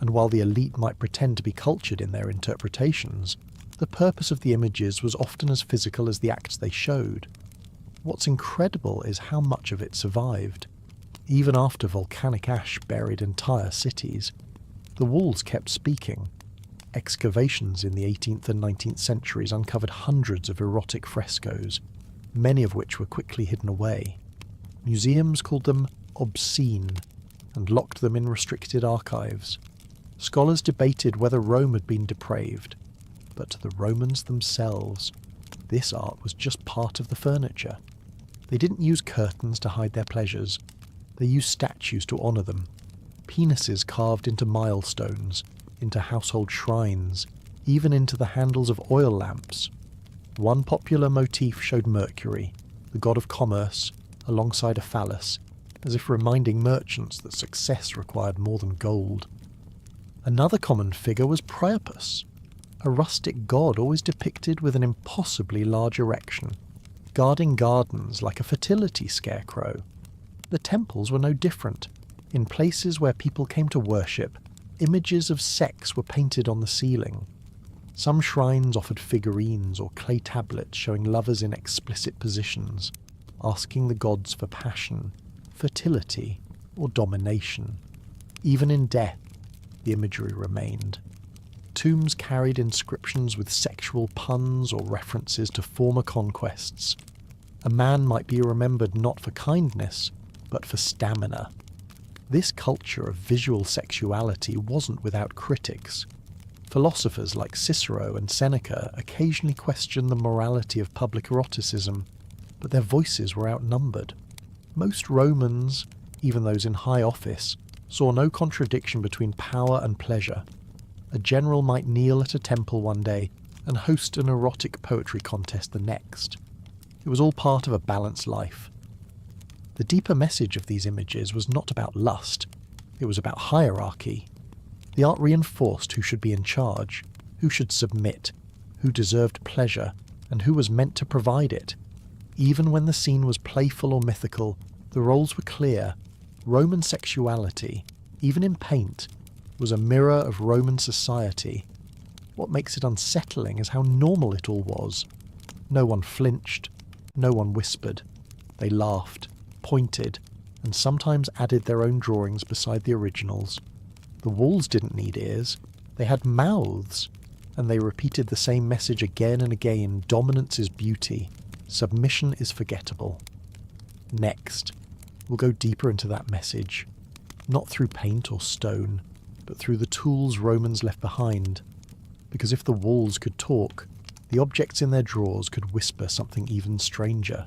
and while the elite might pretend to be cultured in their interpretations, the purpose of the images was often as physical as the acts they showed. What's incredible is how much of it survived. Even after volcanic ash buried entire cities, the walls kept speaking. Excavations in the 18th and 19th centuries uncovered hundreds of erotic frescoes, many of which were quickly hidden away. Museums called them obscene and locked them in restricted archives. Scholars debated whether Rome had been depraved, but to the Romans themselves, this art was just part of the furniture. They didn't use curtains to hide their pleasures. They used statues to honour them. Penises carved into milestones, into household shrines, even into the handles of oil lamps. One popular motif showed Mercury, the god of commerce, alongside a phallus, as if reminding merchants that success required more than gold. Another common figure was Priapus, a rustic god always depicted with an impossibly large erection, guarding gardens like a fertility scarecrow. The temples were no different. In places where people came to worship, images of sex were painted on the ceiling. Some shrines offered figurines or clay tablets showing lovers in explicit positions, asking the gods for passion, fertility, or domination. Even in death, the imagery remained. Tombs carried inscriptions with sexual puns or references to former conquests. A man might be remembered not for kindness, but for stamina. This culture of visual sexuality wasn't without critics. Philosophers like Cicero and Seneca occasionally questioned the morality of public eroticism, but their voices were outnumbered. Most Romans, even those in high office, saw no contradiction between power and pleasure. A general might kneel at a temple one day and host an erotic poetry contest the next. It was all part of a balanced life. The deeper message of these images was not about lust, it was about hierarchy. The art reinforced who should be in charge, who should submit, who deserved pleasure, and who was meant to provide it. Even when the scene was playful or mythical, the roles were clear. Roman sexuality, even in paint, was a mirror of Roman society. What makes it unsettling is how normal it all was. No one flinched, no one whispered. They laughed, pointed, and sometimes added their own drawings beside the originals. The walls didn't need ears, they had mouths, and they repeated the same message again and again: dominance is beauty, submission is forgettable. Next, we'll go deeper into that message, not through paint or stone, but through the tools Romans left behind. Because if the walls could talk, the objects in their drawers could whisper something even stranger.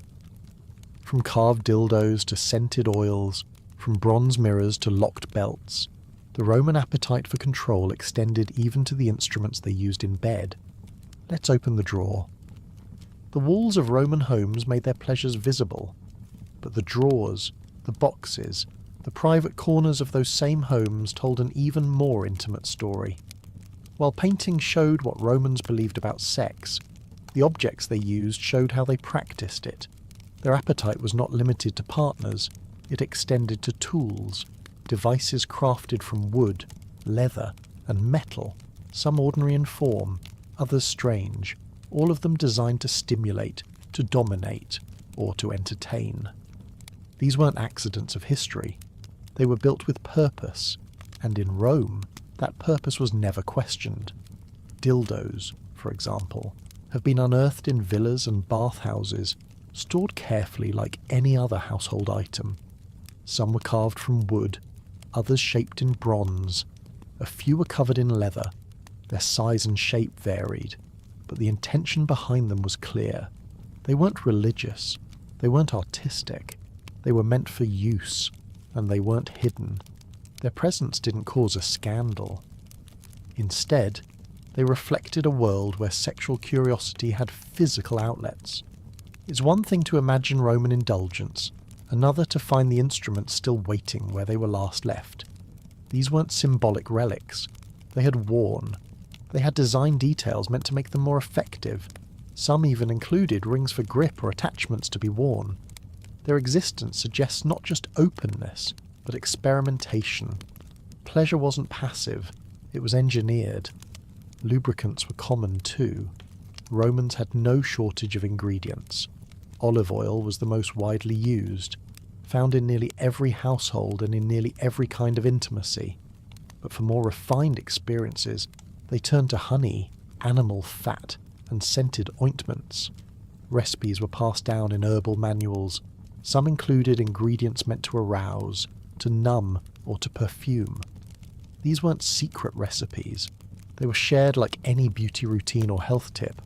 From carved dildos to scented oils, from bronze mirrors to locked belts, the Roman appetite for control extended even to the instruments they used in bed. Let's open the drawer. The walls of Roman homes made their pleasures visible, but the drawers, the boxes, the private corners of those same homes told an even more intimate story. While paintings showed what Romans believed about sex, The objects they used showed how they practiced it. Their appetite was not limited to partners, it extended to tools, devices crafted from wood, leather, and metal, some ordinary in form, others strange, all of them designed to stimulate, to dominate, or to entertain. These weren't accidents of history. They were built with purpose, and in Rome, that purpose was never questioned. Dildos, for example, have been unearthed in villas and bathhouses, stored carefully like any other household item. Some were carved from wood, others shaped in bronze. A few were covered in leather. Their size and shape varied, but the intention behind them was clear. They weren't religious, they weren't artistic, they were meant for use, and they weren't hidden. Their presence didn't cause a scandal. Instead, they reflected a world where sexual curiosity had physical outlets. It's one thing to imagine Roman indulgence, another to find the instruments still waiting where they were last left. These weren't symbolic relics. They had worn. They had design details meant to make them more effective. Some even included rings for grip or attachments to be worn. Their existence suggests not just openness, but experimentation. Pleasure wasn't passive, it was engineered. Lubricants were common too. Romans had no shortage of ingredients. Olive oil was the most widely used, found in nearly every household and in nearly every kind of intimacy. But for more refined experiences, they turned to honey, animal fat, and scented ointments. Recipes were passed down in herbal manuals. Some included ingredients meant to arouse, to numb, or to perfume. These weren't secret recipes. They were shared like any beauty routine or health tip.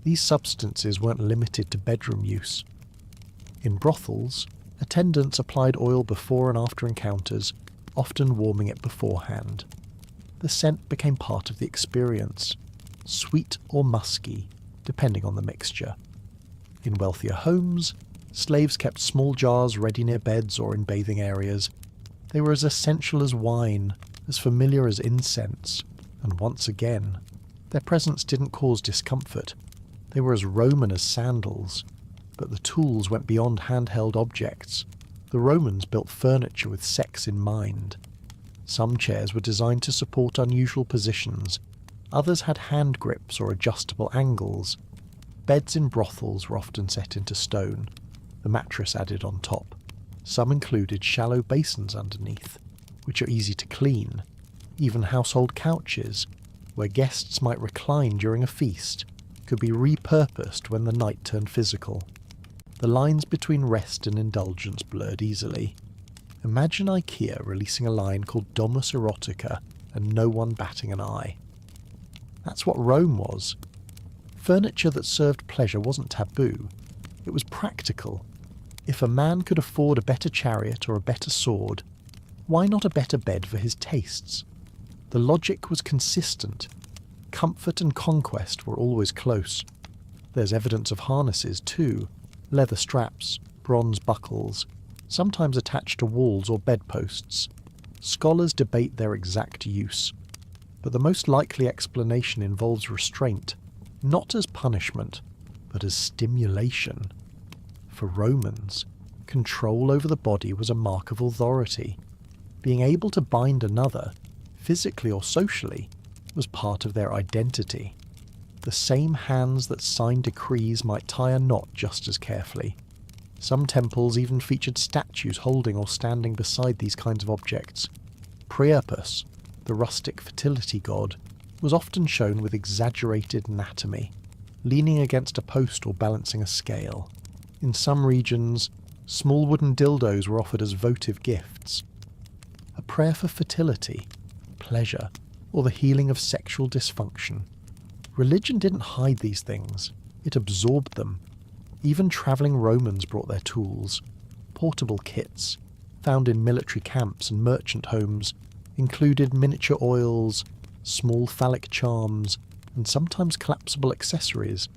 These substances weren't limited to bedroom use. In brothels, attendants applied oil before and after encounters, often warming it beforehand. The scent became part of the experience, sweet or musky, depending on the mixture. In wealthier homes, slaves kept small jars ready near beds or in bathing areas. They were as essential as wine, as familiar as incense, and once again, their presence didn't cause discomfort. They were as Roman as sandals, but the tools went beyond handheld objects. The Romans built furniture with sex in mind. Some chairs were designed to support unusual positions, others had hand grips or adjustable angles. Beds in brothels were often set into stone, the mattress added on top. Some included shallow basins underneath, which are easy to clean. Even household couches, where guests might recline during a feast, could be repurposed when the night turned physical. The lines between rest and indulgence blurred easily. Imagine IKEA releasing a line called Domus Erotica and no one batting an eye. That's what Rome was. Furniture that served pleasure wasn't taboo. It was practical. If a man could afford a better chariot or a better sword, why not a better bed for his tastes? The logic was consistent. Comfort and conquest were always close. There's evidence of harnesses too, leather straps, bronze buckles, sometimes attached to walls or bedposts. Scholars debate their exact use, but the most likely explanation involves restraint, not as punishment, but as stimulation. For Romans, control over the body was a mark of authority. Being able to bind another, physically or socially, was part of their identity. The same hands that signed decrees might tie a knot just as carefully. Some temples even featured statues holding or standing beside these kinds of objects. Priapus, the rustic fertility god, was often shown with exaggerated anatomy, leaning against a post or balancing a scale. In some regions, small wooden dildos were offered as votive gifts. A prayer for fertility, pleasure, or the healing of sexual dysfunction. Religion didn't hide these things, it absorbed them. Even travelling Romans brought their tools. Portable kits, found in military camps and merchant homes, included miniature oils, small phallic charms, and sometimes collapsible accessories,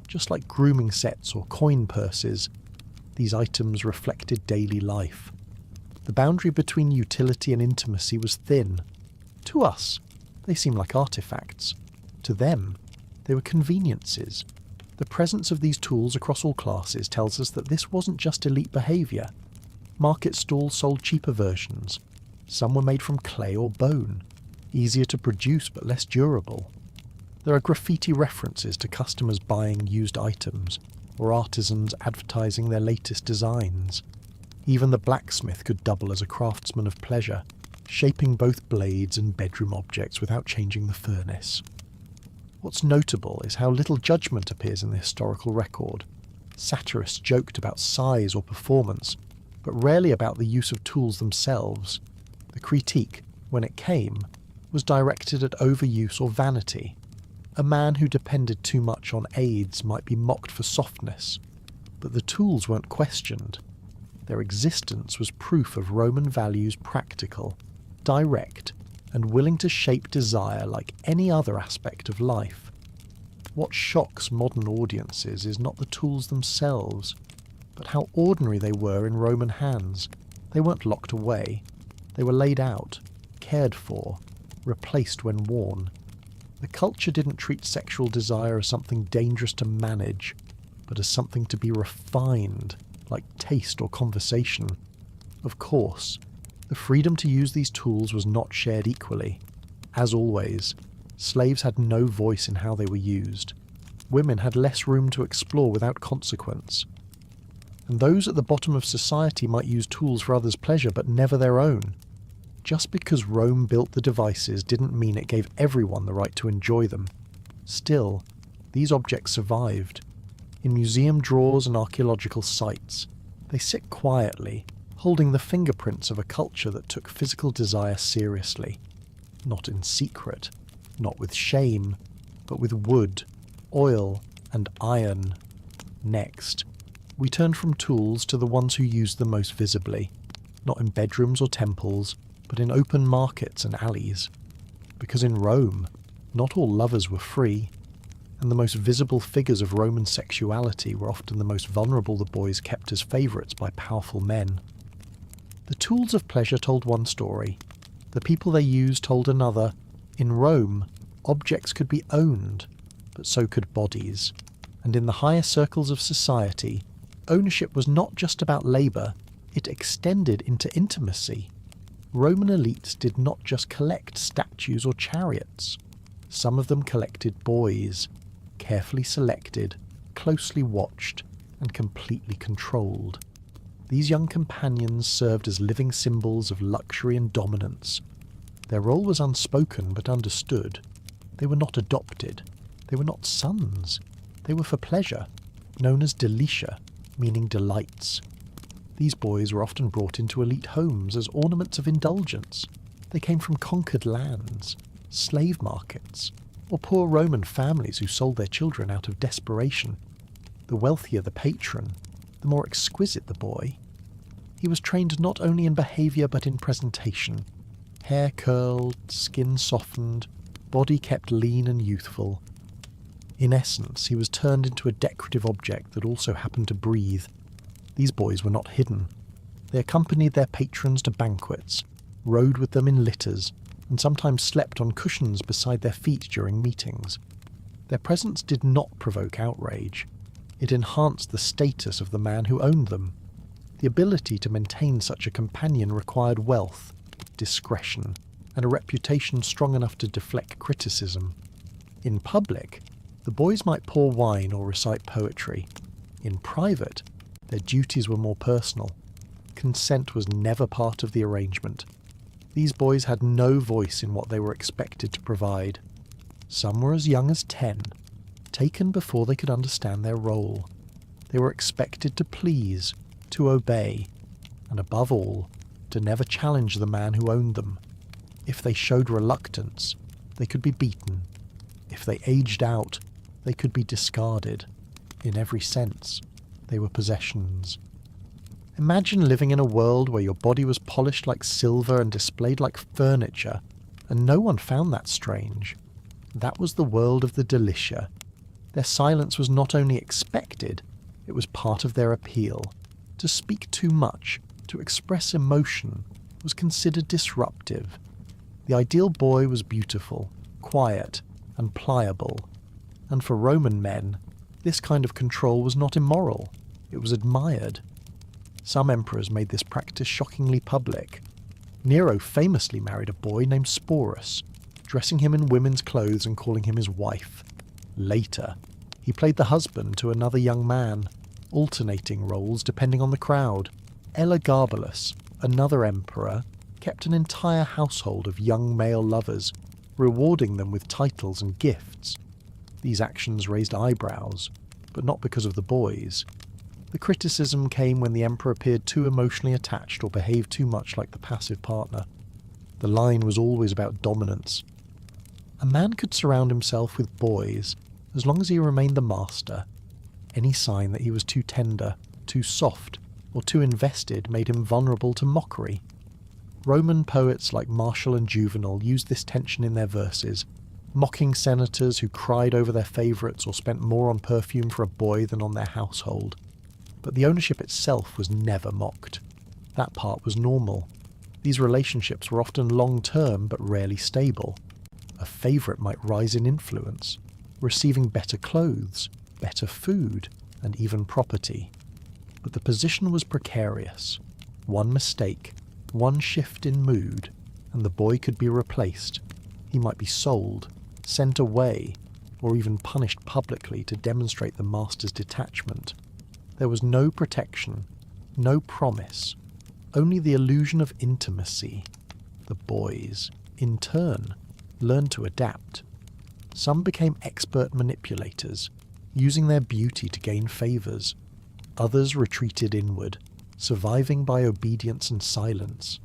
just like grooming sets or coin purses. These items reflected daily life. The boundary between utility and intimacy was thin. To us, they seemed like artifacts. To them, they were conveniences. The presence of these tools across all classes tells us that this wasn't just elite behaviour. Market stalls sold cheaper versions. Some were made from clay or bone, easier to produce but less durable. There are graffiti references to customers buying used items, or artisans advertising their latest designs. Even the blacksmith could double as a craftsman of pleasure, shaping both blades and bedroom objects without changing the furnace. What's notable is how little judgment appears in the historical record. Satirists joked about size or performance, but rarely about the use of tools themselves. The critique, when it came, was directed at overuse or vanity. A man who depended too much on aids might be mocked for softness, but the tools weren't questioned. Their existence was proof of Roman values practical, direct, and willing to shape desire like any other aspect of life. What shocks modern audiences is not the tools themselves, but how ordinary they were in Roman hands. They weren't locked away. They were laid out, cared for, replaced when worn. The culture didn't treat sexual desire as something dangerous to manage, but as something to be refined, like taste or conversation. Of course, the freedom to use these tools was not shared equally. As always, slaves had no voice in how they were used. Women had less room to explore without consequence. And those at the bottom of society might use tools for others' pleasure, but never their own. Just because Rome built the devices didn't mean it gave everyone the right to enjoy them. Still, these objects survived. In museum drawers and archaeological sites, they sit quietly, holding the fingerprints of a culture that took physical desire seriously. Not in secret, not with shame, but with wood, oil, and iron. Next, we turn from tools to the ones who used them most visibly, not in bedrooms or temples, but in open markets and alleys. Because in Rome, not all lovers were free, and the most visible figures of Roman sexuality were often the most vulnerable the boys kept as favourites by powerful men. The tools of pleasure told one story. The people they used told another. In Rome, objects could be owned, but so could bodies. And in the higher circles of society, ownership was not just about labour, it extended into intimacy. Roman elites did not just collect statues or chariots. Some of them collected boys, carefully selected, closely watched, and completely controlled. These young companions served as living symbols of luxury and dominance. Their role was unspoken but understood. They were not adopted. They were not sons. They were for pleasure, known as delicia, meaning delights. These boys were often brought into elite homes as ornaments of indulgence. They came from conquered lands, slave markets, or poor Roman families who sold their children out of desperation. The wealthier the patron, the more exquisite the boy. He was trained not only in behaviour but in presentation. Hair curled, skin softened, body kept lean and youthful. In essence, he was turned into a decorative object that also happened to breathe. These boys were not hidden. They accompanied their patrons to banquets, rode with them in litters, and sometimes slept on cushions beside their feet during meetings. Their presence did not provoke outrage. It enhanced the status of the man who owned them. The ability to maintain such a companion required wealth, discretion, and a reputation strong enough to deflect criticism. In public, the boys might pour wine or recite poetry. In private, their duties were more personal. Consent was never part of the arrangement. These boys had no voice in what they were expected to provide. Some were as young as 10, taken before they could understand their role. They were expected to please, to obey, and above all, to never challenge the man who owned them. If they showed reluctance, they could be beaten. If they aged out, they could be discarded. In every sense, they were possessions. Imagine living in a world where your body was polished like silver and displayed like furniture, and no one found that strange. That was the world of the delicia. Their silence was not only expected, it was part of their appeal. To speak too much, to express emotion, was considered disruptive. The ideal boy was beautiful, quiet, and pliable, and for Roman men, This kind of control was not immoral, it was admired. Some emperors made this practice shockingly public. Nero famously married a boy named Sporus, dressing him in women's clothes and calling him his wife. Later, he played the husband to another young man, alternating roles depending on the crowd. Elagabalus, another emperor, kept an entire household of young male lovers, rewarding them with titles and gifts. These actions raised eyebrows, but not because of the boys. The criticism came when the emperor appeared too emotionally attached or behaved too much like the passive partner. The line was always about dominance. A man could surround himself with boys as long as he remained the master. Any sign that he was too tender, too soft, or too invested made him vulnerable to mockery. Roman poets like Martial and Juvenal used this tension in their verses, mocking senators who cried over their favourites or spent more on perfume for a boy than on their household. But the ownership itself was never mocked. That part was normal. These relationships were often long-term but rarely stable. A favourite might rise in influence, receiving better clothes, better food, and even property. But the position was precarious. One mistake, one shift in mood, and the boy could be replaced. He might be sold, sent away, or even punished publicly to demonstrate the master's detachment. There was no protection, no promise, only the illusion of intimacy. The boys, in turn, learned to adapt. Some became expert manipulators, using their beauty to gain favours. Others retreated inward, surviving by obedience and silence.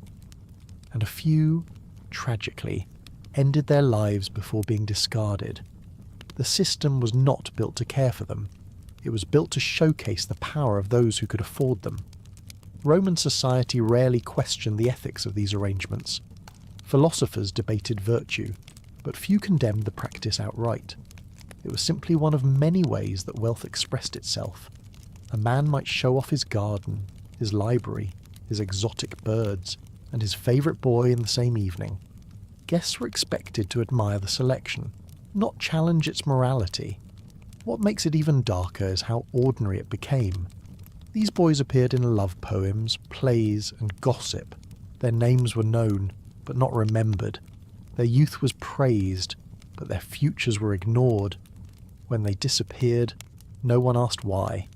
And a few, tragically, ended their lives before being discarded. The system was not built to care for them. It was built to showcase the power of those who could afford them. Roman society rarely questioned the ethics of these arrangements. Philosophers debated virtue, but few condemned the practice outright. It was simply one of many ways that wealth expressed itself. A man might show off his garden, his library, his exotic birds, and his favourite boy in the same evening. Guests were expected to admire the selection, not challenge its morality. What makes it even darker is how ordinary it became. These boys appeared in love poems, plays, and gossip. Their names were known, but not remembered. Their youth was praised, but their futures were ignored. When they disappeared, no one asked why.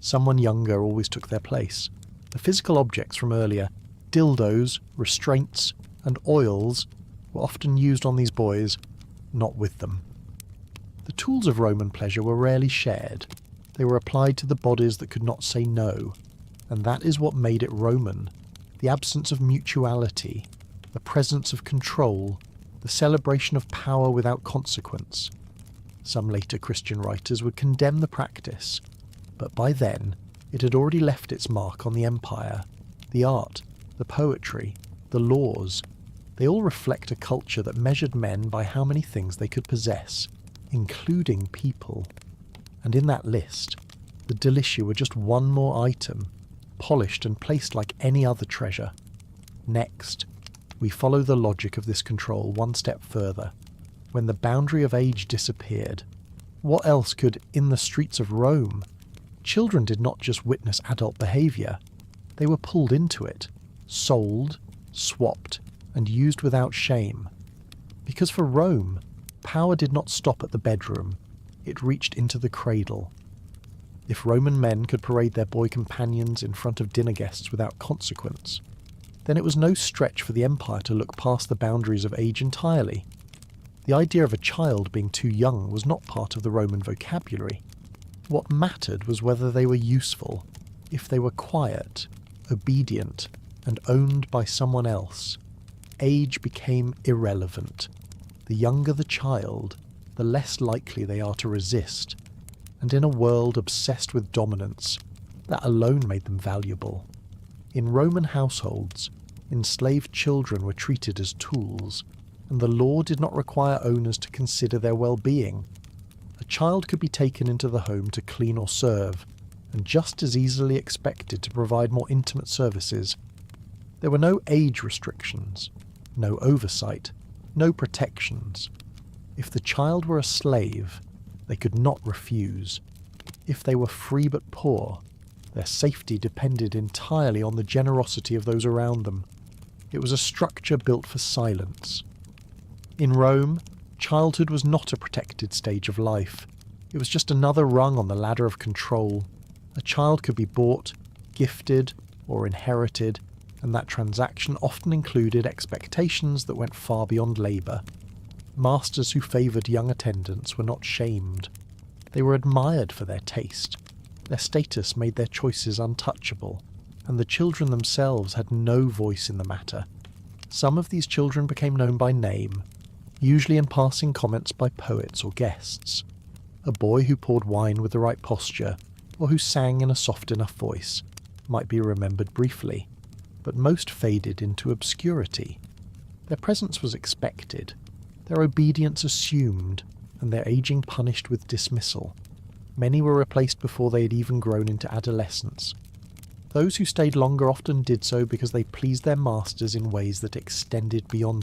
Someone younger always took their place. The physical objects from earlier, dildos, restraints, and oils, were often used on these boys, not with them. The tools of Roman pleasure were rarely shared. They were applied to the bodies that could not say no, and that is what made it Roman. The absence of mutuality, the presence of control, the celebration of power without consequence. Some later Christian writers would condemn the practice, but by then it had already left its mark on the empire. The art, the poetry, the laws, they all reflect a culture that measured men by how many things they could possess, including people. And in that list, the delicia were just one more item, polished and placed like any other treasure. Next, we follow the logic of this control one step further. When the boundary of age disappeared, what else could, in the streets of Rome? Children did not just witness adult behaviour, they were pulled into it, sold, swapped, and used without shame. Because for Rome, power did not stop at the bedroom, it reached into the cradle. If Roman men could parade their boy companions in front of dinner guests without consequence, then it was no stretch for the empire to look past the boundaries of age entirely. The idea of a child being too young was not part of the Roman vocabulary. What mattered was whether they were useful, if they were quiet, obedient, and owned by someone else. Age became irrelevant. The younger the child, the less likely they are to resist, and in a world obsessed with dominance, that alone made them valuable. In Roman households, enslaved children were treated as tools, and the law did not require owners to consider their well-being. A child could be taken into the home to clean or serve, and just as easily expected to provide more intimate services. There were no age restrictions, no oversight, no protections. If the child were a slave, they could not refuse. If they were free but poor, their safety depended entirely on the generosity of those around them. It was a structure built for silence. In Rome, childhood was not a protected stage of life. It was just another rung on the ladder of control. A child could be bought, gifted, or inherited, and that transaction often included expectations that went far beyond labour. Masters who favoured young attendants were not shamed. They were admired for their taste. Their status made their choices untouchable, and the children themselves had no voice in the matter. Some of these children became known by name, usually in passing comments by poets or guests. A boy who poured wine with the right posture, or who sang in a soft enough voice, might be remembered briefly, but most faded into obscurity. Their presence was expected, their obedience assumed, and their aging punished with dismissal. Many were replaced before they had even grown into adolescence. Those who stayed longer often did so because they pleased their masters in ways that extended beyond